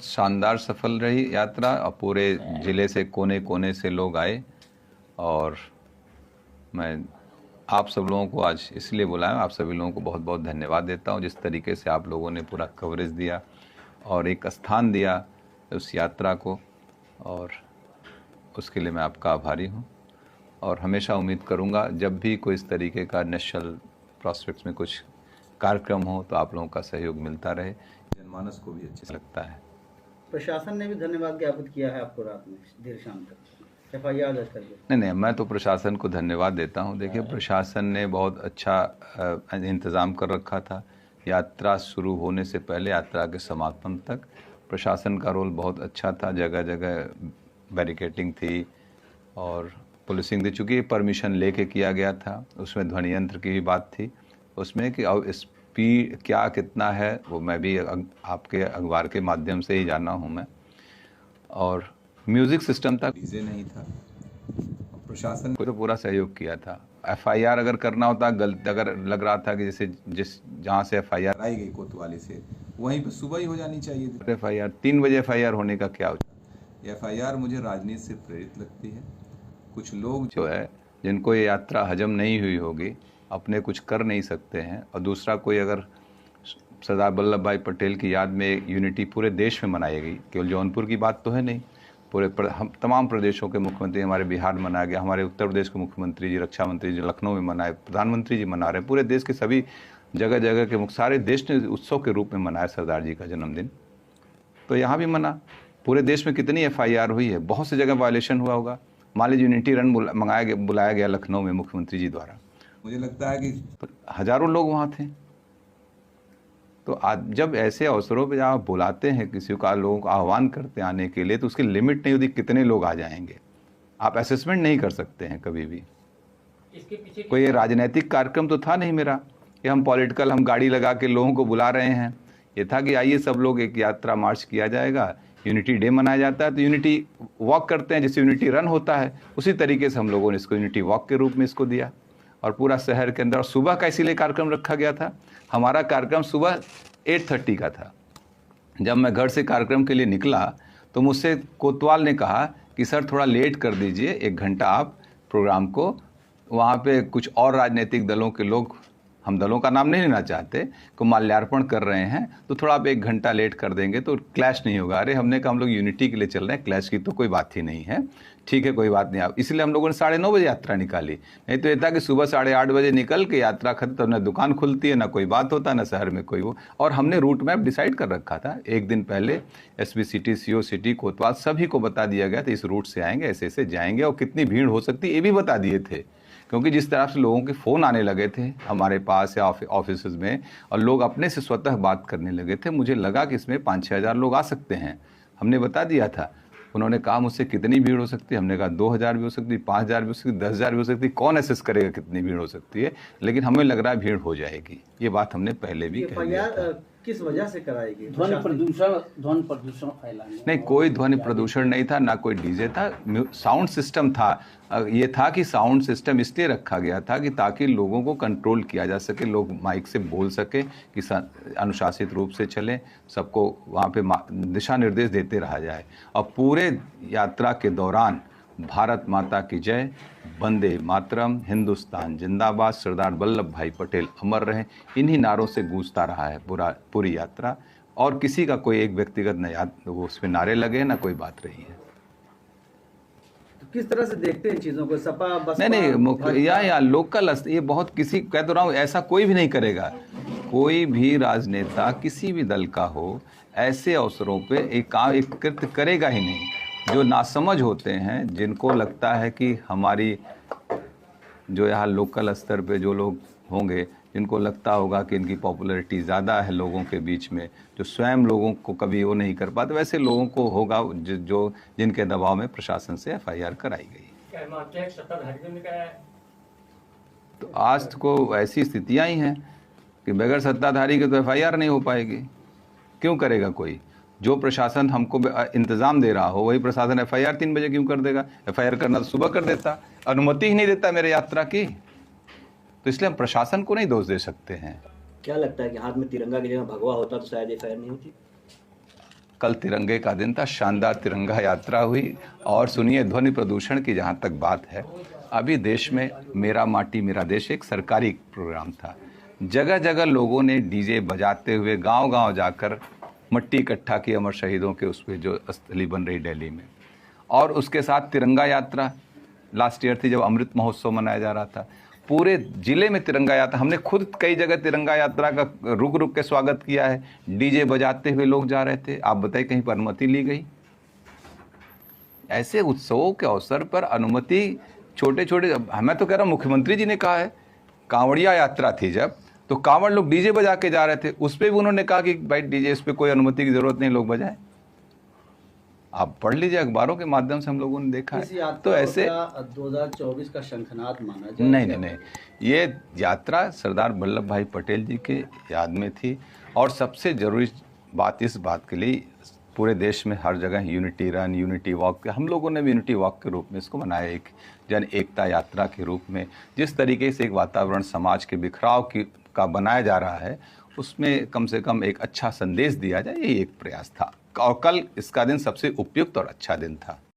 बहुत शानदार सफल रही यात्रा और पूरे ज़िले से कोने कोने से लोग आए। और मैं आप सब लोगों को आज इसलिए बुलाया, आप सभी लोगों को बहुत बहुत धन्यवाद देता हूं जिस तरीके से आप लोगों ने पूरा कवरेज दिया और एक स्थान दिया उस यात्रा को, और उसके लिए मैं आपका आभारी हूं। और हमेशा उम्मीद करूंगा जब भी कोई इस तरीके का नेशनल प्रॉस्पेक्ट्स में कुछ कार्यक्रम हो तो आप लोगों का सहयोग मिलता रहे, जनमानस को भी अच्छे से लगता है। प्रशासन ने भी धन्यवाद ज्ञापित किया है आपको रात में देर शाम तक FIR दर्ज करके। नहीं, मैं तो प्रशासन को धन्यवाद देता हूं। देखिए, प्रशासन ने बहुत अच्छा इंतज़ाम कर रखा था। यात्रा शुरू होने से पहले यात्रा के समापन तक प्रशासन का रोल बहुत अच्छा था। जगह जगह बैरिकेडिंग थी और पुलिसिंग थी। चूँकि परमिशन लेके किया गया था, उसमें ध्वनि यंत्र की भी बात थी उसमें कि अब स्पीड क्या कितना है वो मैं भी आपके अखबार के माध्यम से ही जाना हूँ मैं। और म्यूज़िक सिस्टम था, डीजे नहीं था। प्रशासन को तो पूरा सहयोग किया था। FIR अगर करना होता, गलत अगर लग रहा था कि जैसे जहाँ से FIR आई गई कोतवाली से, वहीं पर सुबह ही हो जानी चाहिए थी। FIR 3 बजे FIR होने का क्या होता। FIR मुझे राजनीति से प्रेरित लगती है। कुछ लोग जो है जिनको ये यात्रा हजम नहीं हुई होगी, अपने कुछ कर नहीं सकते हैं, और दूसरा कोई अगर सरदार वल्लभ भाई पटेल की याद में यूनिटी पूरे देश में मनाई गई, केवल जौनपुर की बात तो है नहीं, पूरे हम तमाम प्रदेशों के मुख्यमंत्री, हमारे बिहार में मनाया गया, हमारे उत्तर प्रदेश के मुख्यमंत्री जी, रक्षा मंत्री जी लखनऊ में मनाए, प्रधानमंत्री जी मना रहे, पूरे देश के सभी जगह जगह के सारे देश ने उत्सव के रूप में मनाया सरदार जी का जन्मदिन। तो यहाँ भी मना। पूरे देश में कितनी FIR हुई है, बहुत सी जगह वायलेशन हुआ होगा। मान लीजिए यूनिटी रन बुलाया गया लखनऊ में मुख्यमंत्री जी द्वारा, मुझे लगता है कि हजारों लोग वहाँ थे। तो आज जब ऐसे अवसरों पे आप बुलाते हैं किसी का, लोगों को आह्वान करते हैं आने के लिए, तो उसकी लिमिट नहीं होती कितने लोग आ जाएंगे। आप असेसमेंट नहीं कर सकते हैं कभी भी। इसके पीछे कोई राजनीतिक कार्यक्रम तो था नहीं मेरा कि हम पॉलिटिकल हम गाड़ी लगा के लोगों को बुला रहे हैं। ये था कि आइए सब लोग, एक यात्रा मार्च किया जाएगा, यूनिटी डे मनाया जाता है तो यूनिटी वॉक करते हैं, जैसे यूनिटी रन होता है उसी तरीके से हम लोगों ने इसको यूनिटी वॉक के रूप में इसको दिया। और पूरा शहर के अंदर, और सुबह का इसीलिए कार्यक्रम रखा गया था। हमारा कार्यक्रम सुबह 8:30 का था। जब मैं घर से कार्यक्रम के लिए निकला तो मुझसे कोतवाल ने कहा कि सर थोड़ा लेट कर दीजिए, 1 घंटा आप प्रोग्राम को, वहाँ पे कुछ और राजनीतिक दलों के लोग, हम दलों का नाम नहीं लेना चाहते, को माल्यार्पण कर रहे हैं, तो थोड़ा आप 1 घंटा लेट कर देंगे तो क्लैश नहीं होगा। अरे हमने कहा हम लोग यूनिटी के लिए चल रहे हैं, क्लैश की तो कोई बात ही नहीं है। ठीक है, कोई बात नहीं। आप इसलिए हम लोगों ने 9:30 बजे यात्रा निकाली। नहीं तो ये था कि सुबह 8:30 बजे निकल के यात्रा खत्म, तो ना दुकान खुलती है, ना कोई बात होता, ना शहर में कोई वो। और हमने रूट मैप डिसाइड कर रखा था एक दिन पहले। SB सिटी, CO सिटी, कोतवाल सभी को बता दिया गया था इस रूट से आएंगे, ऐसे ऐसे जाएंगे, और कितनी भीड़ हो सकती है ये भी बता दिए थे। क्योंकि जिस तरह से लोगों के फ़ोन आने लगे थे हमारे पास या ऑफिस में, और लोग अपने से स्वतः बात करने लगे थे, मुझे लगा कि इसमें 5-6 हज़ार लोग आ सकते हैं। हमने बता दिया था। उन्होंने कहा मुझसे कितनी भीड़ हो सकती है, हमने कहा 2,000 भी हो सकती, 5,000 भी हो सकती, 10,000 भी हो सकती, कौन असेस करेगा कितनी भीड़ हो सकती है, लेकिन हमें लग रहा है भीड़ हो जाएगी। ये बात हमने पहले भी कह दिया था। किस वजह से कराएगी? ध्वनि प्रदूषण फैलाने? नहीं, कोई ध्वनि प्रदूषण नहीं था, ना कोई डीजे था, साउंड सिस्टम था। ये था कि साउंड सिस्टम इसलिए रखा गया था कि ताकि लोगों को कंट्रोल किया जा सके, लोग माइक से बोल सके कि अनुशासित रूप से चलें, सबको वहाँ पे दिशा निर्देश देते रहा जाए। और पूरे यात्रा के दौरान भारत माता की जय, वंदे मातरम, हिंदुस्तान जिंदाबाद, सरदार वल्लभ भाई पटेल अमर रहे, इन्हीं नारों से गूंजता रहा है पूरी यात्रा। और किसी का कोई एक व्यक्तिगत न वो उसमें नारे लगे, ना कोई बात रही है। तो किस तरह से देखते हैं चीज़ों को? सपा बसपा नहीं, या लोकल, ये बहुत, किसी कह तो रहा हूँ, ऐसा कोई भी नहीं करेगा। कोई भी राजनेता किसी भी दल का हो, ऐसे अवसरों पे एक कृत्य करेगा ही नहीं। जो नासमझ होते हैं, जिनको लगता है कि हमारी जो यहाँ लोकल स्तर पे जो लोग होंगे, जिनको लगता होगा कि इनकी पॉपुलैरिटी ज़्यादा है लोगों के बीच में, जो स्वयं लोगों को कभी वो नहीं कर पाते, वैसे लोगों को होगा जो जिनके दबाव में प्रशासन से FIR कराई गई। तो आज को ऐसी स्थितियाँ ही हैं कि बगैर सत्ताधारी के तो FIR नहीं हो पाएगी। क्यों करेगा कोई? जो प्रशासन हमको इंतज़ाम दे रहा हो वही प्रशासन FIR 3 बजे क्यों कर देगा? FIR करना तो सुबह कर देता, अनुमति ही नहीं देता मेरे यात्रा की। तो इसलिए हम प्रशासन को नहीं दोष दे सकते हैं। क्या लगता है कि हाथ में तिरंगा की जगह भगवा होता तो शायद FIR नहीं होती? कल तिरंगे का दिन था, शानदार तिरंगा यात्रा हुई। और सुनिए, ध्वनि प्रदूषण की जहाँ तक बात है, अभी देश में मेरा माटी मेरा देश एक सरकारी प्रोग्राम था। जगह जगह लोगों ने डीजे बजाते हुए गांव-गांव जाकर मट्टी इकट्ठा की अमर शहीदों के उस पे जो स्थली बन रही दिल्ली में, और उसके साथ तिरंगा यात्रा लास्ट ईयर थी जब अमृत महोत्सव मनाया जा रहा था। पूरे जिले में तिरंगा यात्रा, हमने खुद कई जगह तिरंगा यात्रा का रुक रुक के स्वागत किया है। डीजे बजाते हुए लोग जा रहे थे। आप बताइए, कहीं पर अनुमति ली गई? ऐसे उत्सवों के अवसर पर अनुमति, छोटे छोटे, मैं तो कह रहा हूँ मुख्यमंत्री जी ने कहा है, कांवड़िया यात्रा थी जब, तो कांवड़ लोग डीजे बजा के जा रहे थे, उस पर भी उन्होंने कहा कि भाई डीजे, इस पर कोई अनुमति की जरूरत नहीं, लोग बजाएं। आप पढ़ लीजिए, अखबारों के माध्यम से हम लोगों ने देखा है। तो ऐसे 2024 का शंखनाद माना जाए? नहीं, ये यात्रा सरदार वल्लभ भाई पटेल जी के याद में थी। और सबसे जरूरी बात इस बात के लिए पूरे देश में हर जगह यूनिटी रन, यूनिटी वॉक, हम लोगों ने भी यूनिटी वॉक के रूप में इसको मनाया, एक जन एकता यात्रा के रूप में। जिस तरीके से एक वातावरण समाज के बिखराव का बनाया जा रहा है, उसमें कम से कम एक अच्छा संदेश दिया जाए, यही एक प्रयास था। और कल इसका दिन सबसे उपयुक्त और अच्छा दिन था।